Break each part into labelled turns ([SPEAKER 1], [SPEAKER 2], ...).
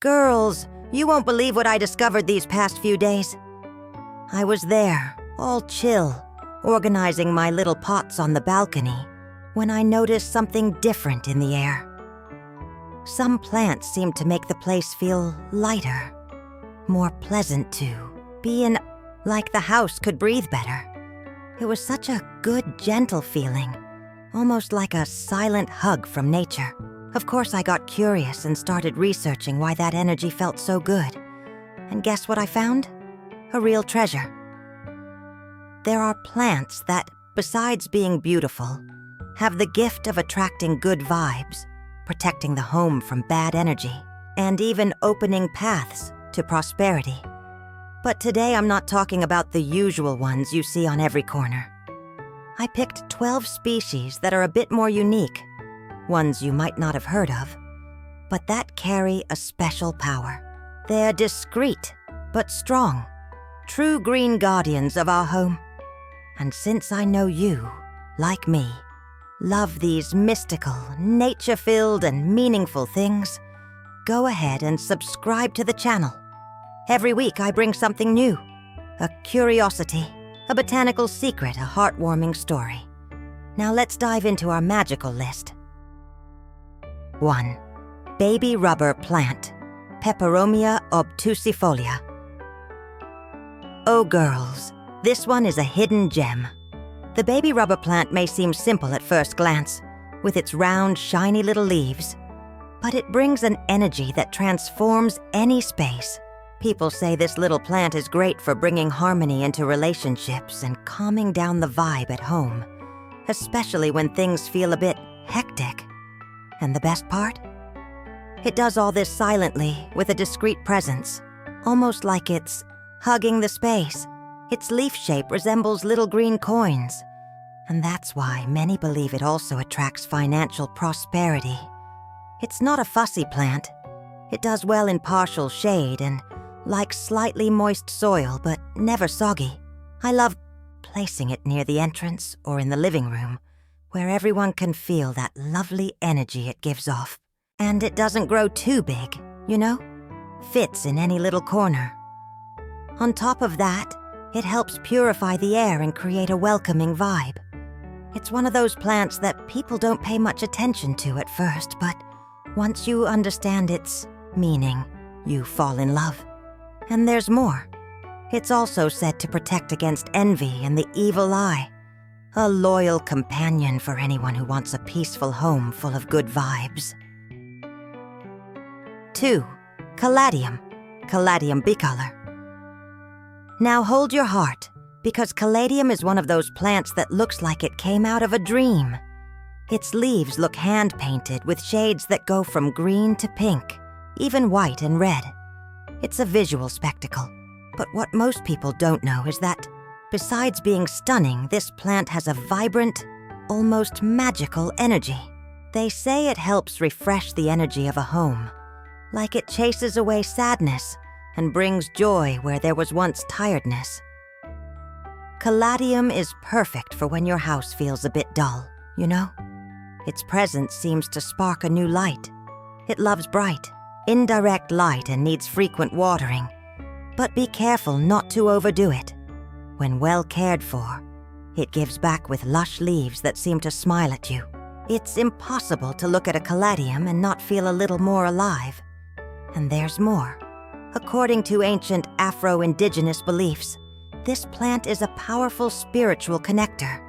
[SPEAKER 1] Girls, you won't believe what I discovered these past few days. I was there, all chill, organizing my little pots on the balcony, when I noticed something different in the air. Some plants seemed to make the place feel lighter, more pleasant to be in, like the house could breathe better. It was such a good, gentle feeling, almost like a silent hug from nature. Of course, I got curious and started researching why that energy felt so good. And guess what I found? A real treasure. There are plants that, besides being beautiful, have the gift of attracting good vibes, protecting the home from bad energy, and even opening paths to prosperity. But today I'm not talking about the usual ones you see on every corner. I picked 12 species that are a bit more unique, ones you might not have heard of, but that carry a special power. They're discreet, but strong, true green guardians of our home. And since I know you, like me, love these mystical, nature-filled, and meaningful things, go ahead and subscribe to the channel. Every week I bring something new, a curiosity, a botanical secret, a heartwarming story. Now let's dive into our magical list. 1. Baby rubber plant, Peperomia obtusifolia. Oh girls, this one is a hidden gem. The baby rubber plant may seem simple at first glance, with its round, shiny little leaves, but it brings an energy that transforms any space. People say this little plant is great for bringing harmony into relationships and calming down the vibe at home, especially when things feel a bit hectic. And the best part? It does all this silently with a discreet presence, almost like it's hugging the space. Its leaf shape resembles little green coins, and that's why many believe it also attracts financial prosperity. It's not a fussy plant. It does well in partial shade and likes slightly moist soil, but never soggy. I love placing it near the entrance or in the living room, where everyone can feel that lovely energy it gives off. And it doesn't grow too big, you know? Fits in any little corner. On top of that, it helps purify the air and create a welcoming vibe. It's one of those plants that people don't pay much attention to at first, but once you understand its meaning, you fall in love. And there's more. It's also said to protect against envy and the evil eye. A loyal companion for anyone who wants a peaceful home full of good vibes. 2. Caladium, Caladium bicolor. Now hold your heart, because Caladium is one of those plants that looks like it came out of a dream. Its leaves look hand-painted with shades that go from green to pink, even white and red. It's a visual spectacle, but what most people don't know is that, besides being stunning, this plant has a vibrant, almost magical energy. They say it helps refresh the energy of a home, like it chases away sadness and brings joy where there was once tiredness. Caladium is perfect for when your house feels a bit dull, you know? Its presence seems to spark a new light. It loves bright, indirect light and needs frequent watering, but be careful not to overdo it. When well cared for, it gives back with lush leaves that seem to smile at you. It's impossible to look at a caladium and not feel a little more alive. And there's more. According to ancient Afro-Indigenous beliefs, this plant is a powerful spiritual connector.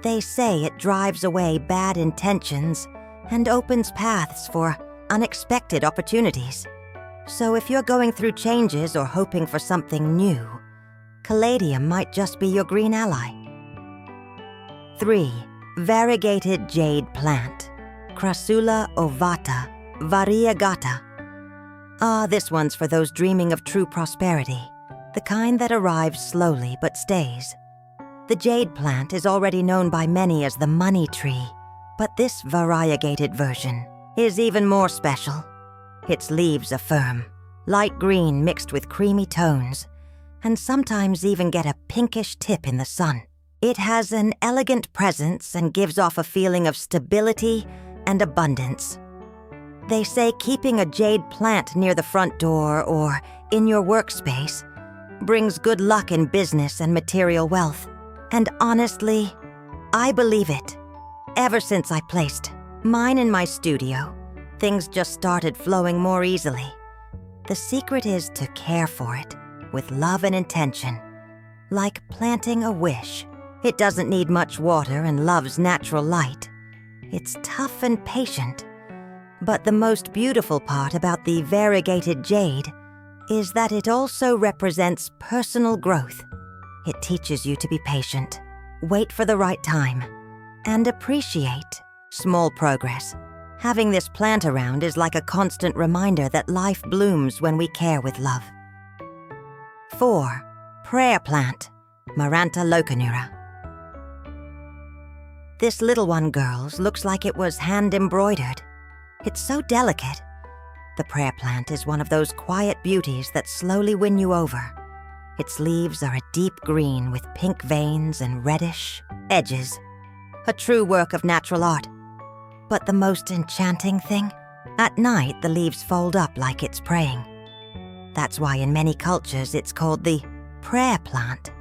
[SPEAKER 1] They say it drives away bad intentions and opens paths for unexpected opportunities. So if you're going through changes or hoping for something new, Caladium might just be your green ally. 3. Variegated Jade plant, Crassula ovata, Variegata. This one's for those dreaming of true prosperity, the kind that arrives slowly but stays. The jade plant is already known by many as the money tree, but this variegated version is even more special. Its leaves are firm, light green mixed with creamy tones, and sometimes even get a pinkish tip in the sun. It has an elegant presence and gives off a feeling of stability and abundance. They say keeping a jade plant near the front door or in your workspace brings good luck in business and material wealth. And honestly, I believe it. Ever since I placed mine in my studio, things just started flowing more easily. The secret is to care for it with love and intention, like planting a wish. It doesn't need much water and loves natural light. It's tough and patient. But the most beautiful part about the Variegated Jade is that it also represents personal growth. It teaches you to be patient, wait for the right time, and appreciate small progress. Having this plant around is like a constant reminder that life blooms when we care with love. 4. Prayer Plant, Maranta locanura. This little one, girls, looks like it was hand-embroidered. It's so delicate. The prayer plant is one of those quiet beauties that slowly win you over. Its leaves are a deep green with pink veins and reddish edges. A true work of natural art. But the most enchanting thing? At night, the leaves fold up like it's praying. That's why in many cultures it's called the prayer plant.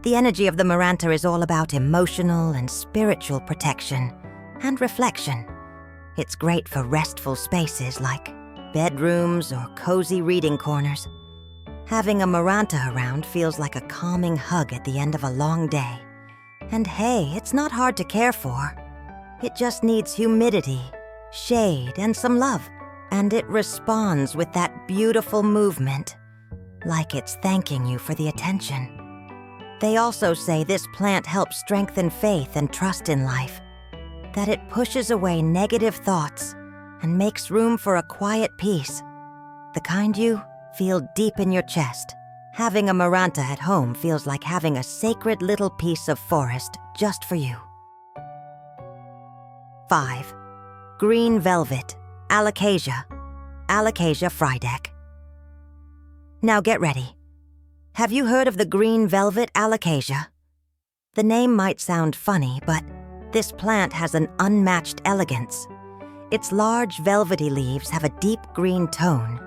[SPEAKER 1] The energy of the Maranta is all about emotional and spiritual protection and reflection. It's great for restful spaces like bedrooms or cozy reading corners. Having a Maranta around feels like a calming hug at the end of a long day. And hey, it's not hard to care for. It just needs humidity, shade, and some love. And it responds with that beautiful movement, like it's thanking you for the attention. They also say this plant helps strengthen faith and trust in life, that it pushes away negative thoughts and makes room for a quiet peace, the kind you feel deep in your chest. Having a Maranta at home feels like having a sacred little piece of forest just for you. 5. Green Velvet, Alicasia, Alicasia Friedeck. Now get ready. Have you heard of the green velvet Alicasia? The name might sound funny, but this plant has an unmatched elegance. Its large velvety leaves have a deep green tone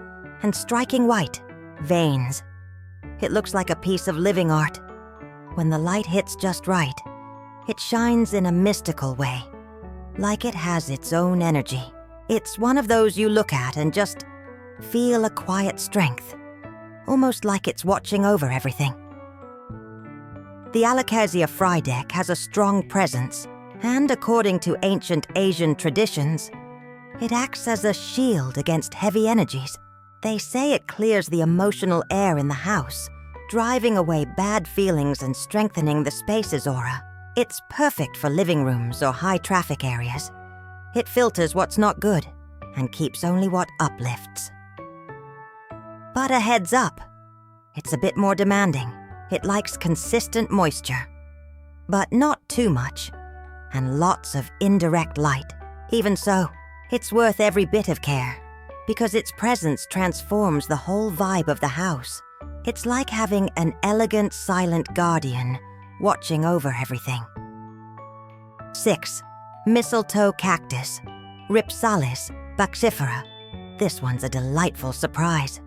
[SPEAKER 1] and striking white veins. It looks like a piece of living art. When the light hits just right, it shines in a mystical way, like it has its own energy. It's one of those you look at and just feel a quiet strength, almost like it's watching over everything. The Alicasia Friedeck has a strong presence, and according to ancient Asian traditions, it acts as a shield against heavy energies. They say it clears the emotional air in the house, driving away bad feelings and strengthening the space's aura. It's perfect for living rooms or high-traffic areas. It filters what's not good and keeps only what uplifts. But a heads up, it's a bit more demanding. It likes consistent moisture, but not too much, and lots of indirect light. Even so, it's worth every bit of care, because its presence transforms the whole vibe of the house. It's like having an elegant, silent guardian watching over everything. 6. Mistletoe Cactus, Ripsalis baxifera. This one's a delightful surprise.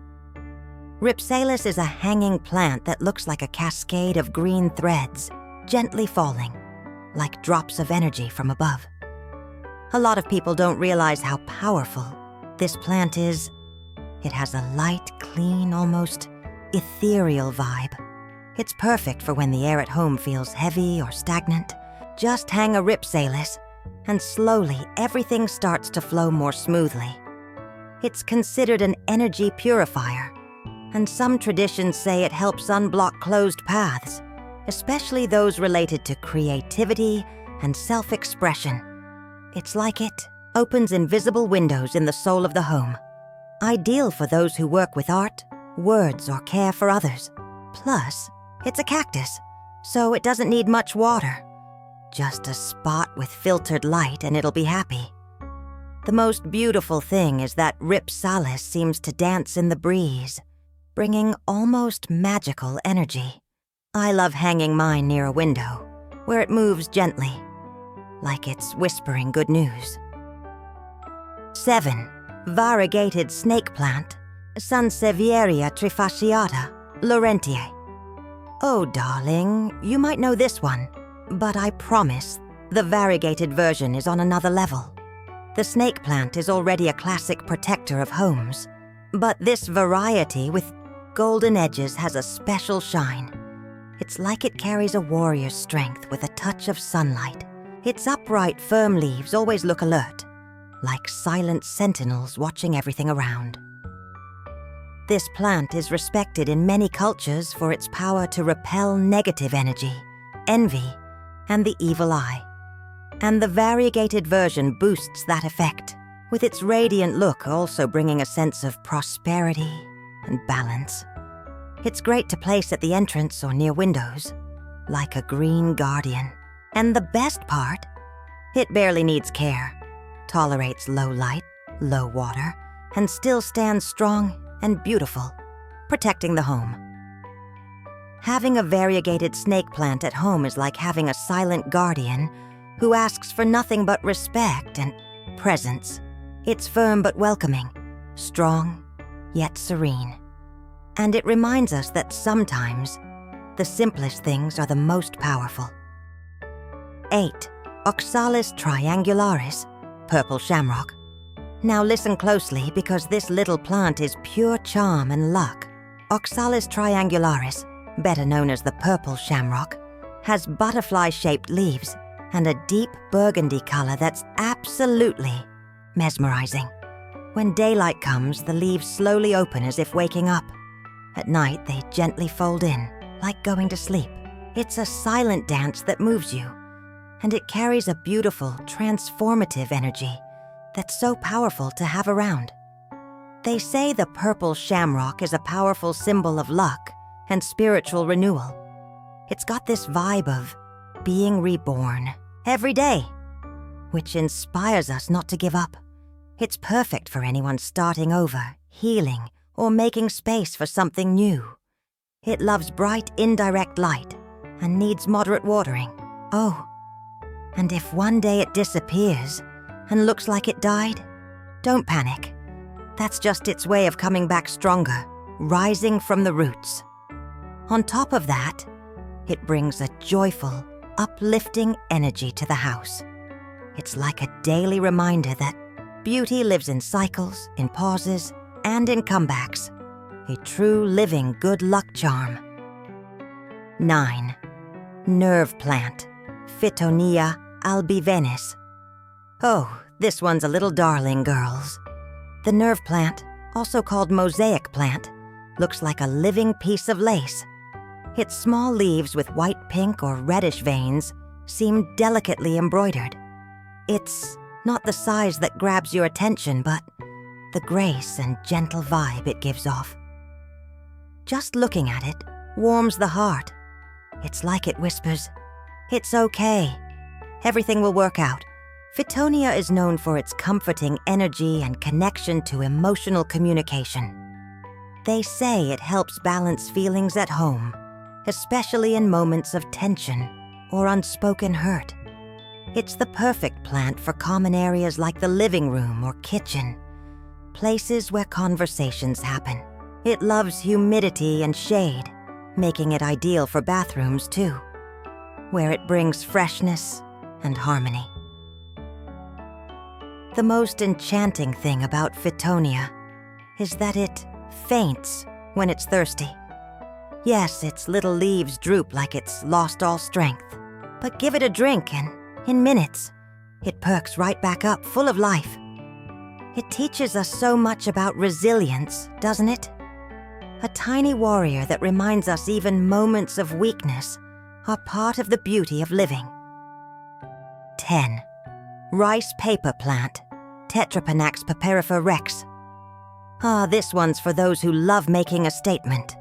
[SPEAKER 1] Ripsalis is a hanging plant that looks like a cascade of green threads, gently falling, like drops of energy from above. A lot of people don't realize how powerful this plant is. It has a light, clean, almost ethereal vibe. It's perfect for when the air at home feels heavy or stagnant. Just hang a Ripsalis, and slowly everything starts to flow more smoothly. It's considered an energy purifier, and some traditions say it helps unblock closed paths, especially those related to creativity and self-expression. It's like it opens invisible windows in the soul of the home, ideal for those who work with art, words, or care for others. Plus, it's a cactus, so it doesn't need much water. Just a spot with filtered light and it'll be happy. The most beautiful thing is that Ripsalis seems to dance in the breeze, bringing almost magical energy. I love hanging mine near a window, where it moves gently, like it's whispering good news. 7. variegated snake plant, Sansevieria trifasciata, Laurentiae. Oh, darling, you might know this one, but I promise the variegated version is on another level. The snake plant is already a classic protector of homes, but this variety with golden edges has a special shine. It's like it carries a warrior's strength with a touch of sunlight. Its upright, firm leaves always look alert, like silent sentinels watching everything around. This plant is respected in many cultures for its power to repel negative energy, envy, and the evil eye. And the variegated version boosts that effect, with its radiant look also bringing a sense of prosperity and balance. It's great to place at the entrance or near windows, like a green guardian. And the best part? It barely needs care, tolerates low light, low water, and still stands strong and beautiful, protecting the home. Having a variegated snake plant at home is like having a silent guardian who asks for nothing but respect and presence. It's firm but welcoming, strong yet serene. And it reminds us that sometimes the simplest things are the most powerful. 8. Oxalis triangularis, purple shamrock. Now listen closely because this little plant is pure charm and luck. Oxalis triangularis, better known as the purple shamrock, has butterfly-shaped leaves and a deep burgundy color that's absolutely mesmerizing. When daylight comes, the leaves slowly open as if waking up. At night, they gently fold in, like going to sleep. It's a silent dance that moves you, and it carries a beautiful, transformative energy that's so powerful to have around. They say the purple shamrock is a powerful symbol of luck and spiritual renewal. It's got this vibe of being reborn every day, which inspires us not to give up. It's perfect for anyone starting over, healing, or making space for something new. It loves bright, indirect light and needs moderate watering. Oh, and if one day it disappears and looks like it died, don't panic. That's just its way of coming back stronger, rising from the roots. On top of that, it brings a joyful, uplifting energy to the house. It's like a daily reminder that beauty lives in cycles, in pauses, and in comebacks. A true living good luck charm. 9. Nerve plant, Phytonia albivenis. Oh, this one's a little darling, girls. The nerve plant, also called mosaic plant, looks like a living piece of lace. Its small leaves with white, pink, or reddish veins seem delicately embroidered. It's not the size that grabs your attention, but the grace and gentle vibe it gives off. Just looking at it warms the heart. It's like it whispers, "It's okay. Everything will work out." Phytonia is known for its comforting energy and connection to emotional communication. They say it helps balance feelings at home, especially in moments of tension or unspoken hurt. It's the perfect plant for common areas like the living room or kitchen, places where conversations happen. It loves humidity and shade, making it ideal for bathrooms too, where it brings freshness and harmony. The most enchanting thing about Phytonia is that it faints when it's thirsty. Yes, its little leaves droop like it's lost all strength, but give it a drink and in minutes, it perks right back up, full of life. It teaches us so much about resilience, doesn't it? A tiny warrior that reminds us even moments of weakness are part of the beauty of living. 10. Rice paper plant, Tetrapanax papyrifera rex. This one's for those who love making a statement.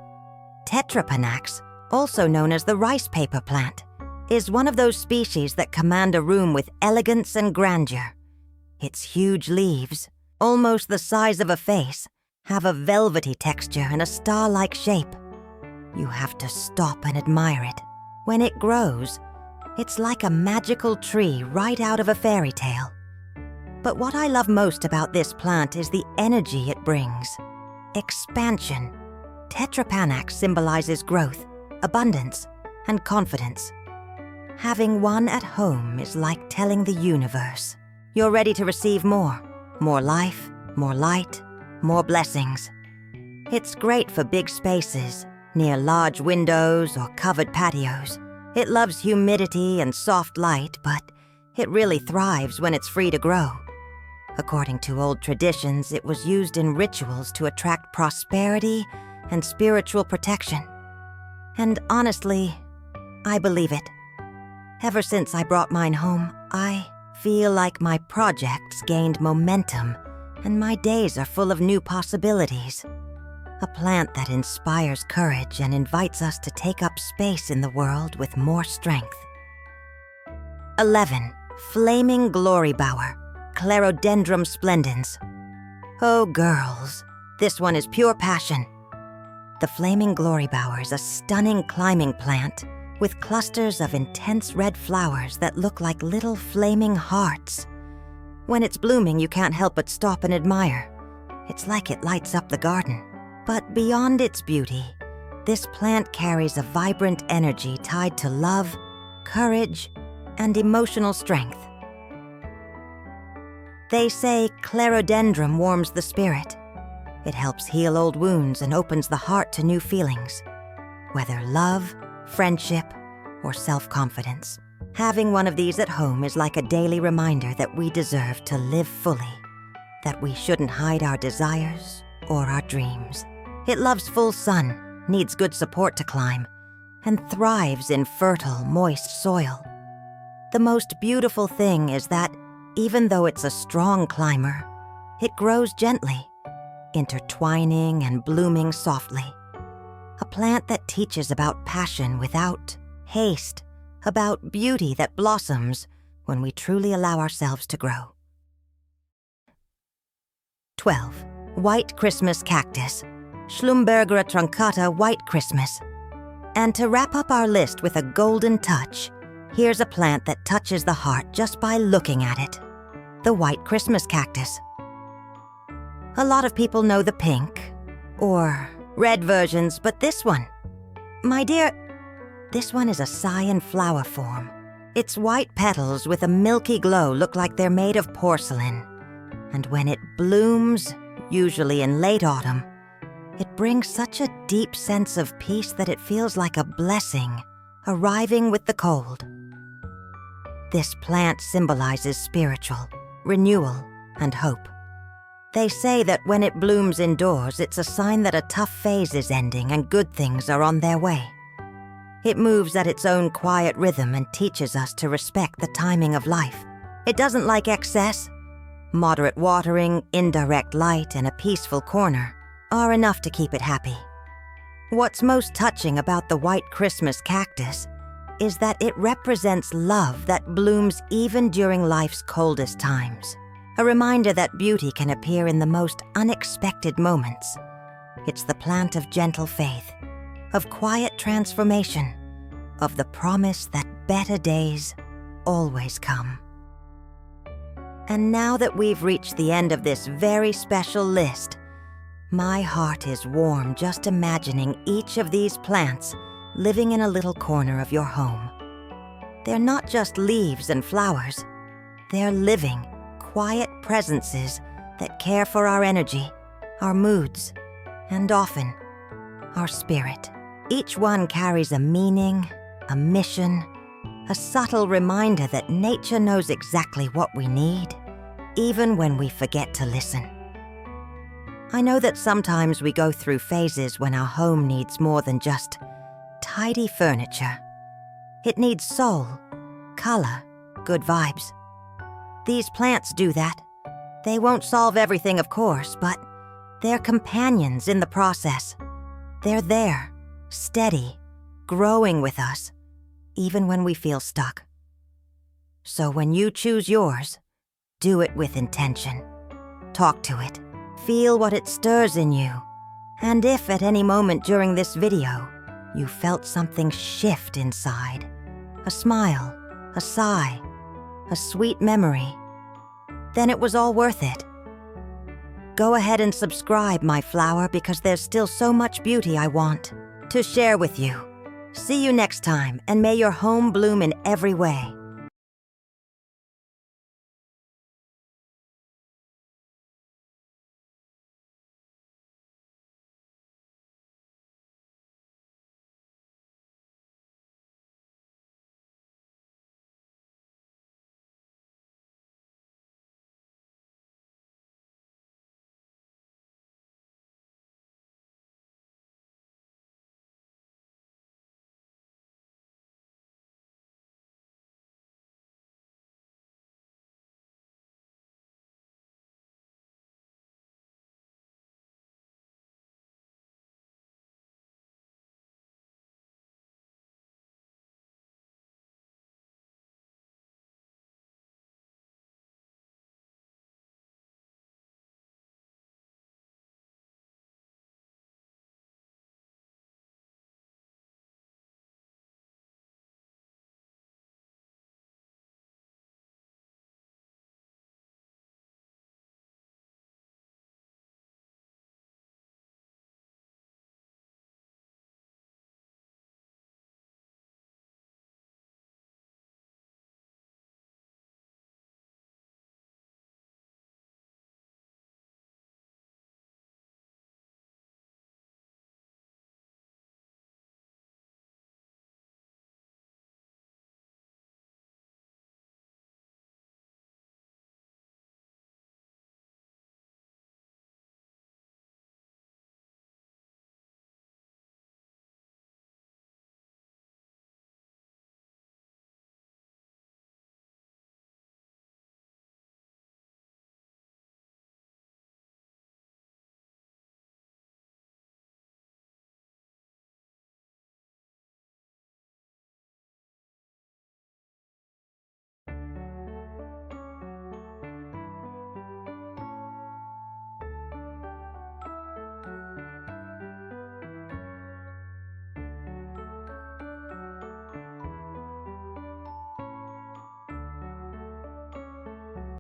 [SPEAKER 1] Tetrapanax, also known as the rice paper plant, is one of those species that command a room with elegance and grandeur. Its huge leaves, almost the size of a face, have a velvety texture and a star-like shape. You have to stop and admire it. When it grows, it's like a magical tree right out of a fairy tale. But what I love most about this plant is the energy it brings. Expansion. Tetrapanax symbolizes growth, abundance, and confidence. Having one at home is like telling the universe, you're ready to receive more life, more light, more blessings. It's great for big spaces, near large windows or covered patios. It loves humidity and soft light, but it really thrives when it's free to grow. According to old traditions, it was used in rituals to attract prosperity and spiritual protection. And honestly, I believe it. Ever since I brought mine home, I feel like my projects gained momentum and my days are full of new possibilities. A plant that inspires courage and invites us to take up space in the world with more strength. 11. Flaming Glory Bower, Clerodendrum splendens. Oh girls, this one is pure passion. The Flaming Glory Bower is a stunning climbing plant with clusters of intense red flowers that look like little flaming hearts. When it's blooming, you can't help but stop and admire. It's like it lights up the garden. But beyond its beauty, this plant carries a vibrant energy tied to love, courage, and emotional strength. They say Clerodendrum warms the spirit. It helps heal old wounds and opens the heart to new feelings, whether love, friendship, or self-confidence. Having one of these at home is like a daily reminder that we deserve to live fully, that we shouldn't hide our desires or our dreams. It loves full sun, needs good support to climb, and thrives in fertile, moist soil. The most beautiful thing is that, even though it's a strong climber, it grows gently, intertwining and blooming softly. A plant that teaches about passion without haste, about beauty that blossoms when we truly allow ourselves to grow. 12. White Christmas Cactus, Schlumbergera truncata White Christmas. And to wrap up our list with a golden touch, here's a plant that touches the heart just by looking at it. The White Christmas Cactus. A lot of people know the pink or red versions, but this one, my dear, this one is a cyan flower form. Its white petals with a milky glow look like they're made of porcelain. And when it blooms, usually in late autumn, it brings such a deep sense of peace that it feels like a blessing arriving with the cold. This plant symbolizes spiritual renewal and hope. They say that when it blooms indoors, it's a sign that a tough phase is ending and good things are on their way. It moves at its own quiet rhythm and teaches us to respect the timing of life. It doesn't like excess. Moderate watering, indirect light, and a peaceful corner are enough to keep it happy. What's most touching about the White Christmas Cactus is that it represents love that blooms even during life's coldest times. A reminder that beauty can appear in the most unexpected moments. It's the plant of gentle faith, of quiet transformation, of the promise that better days always come. And now that we've reached the end of this very special list, my heart is warm just imagining each of these plants living in a little corner of your home. They're not just leaves and flowers. They're living, quiet presences that care for our energy, our moods, and often, our spirit. Each one carries a meaning, a mission, a subtle reminder that nature knows exactly what we need, even when we forget to listen. I know that sometimes we go through phases when our home needs more than just tidy furniture. It needs soul, color, good vibes. These plants do that. They won't solve everything, of course, but they're companions in the process. They're there, steady, growing with us, even when we feel stuck. So when you choose yours, do it with intention. Talk to it. Feel what it stirs in you. And if at any moment during this video, you felt something shift inside, a smile, a sigh, a sweet memory, then it was all worth it. Go ahead and subscribe, my flower, because there's still so much beauty I want to share with you. See you next time, and may your home bloom in every way.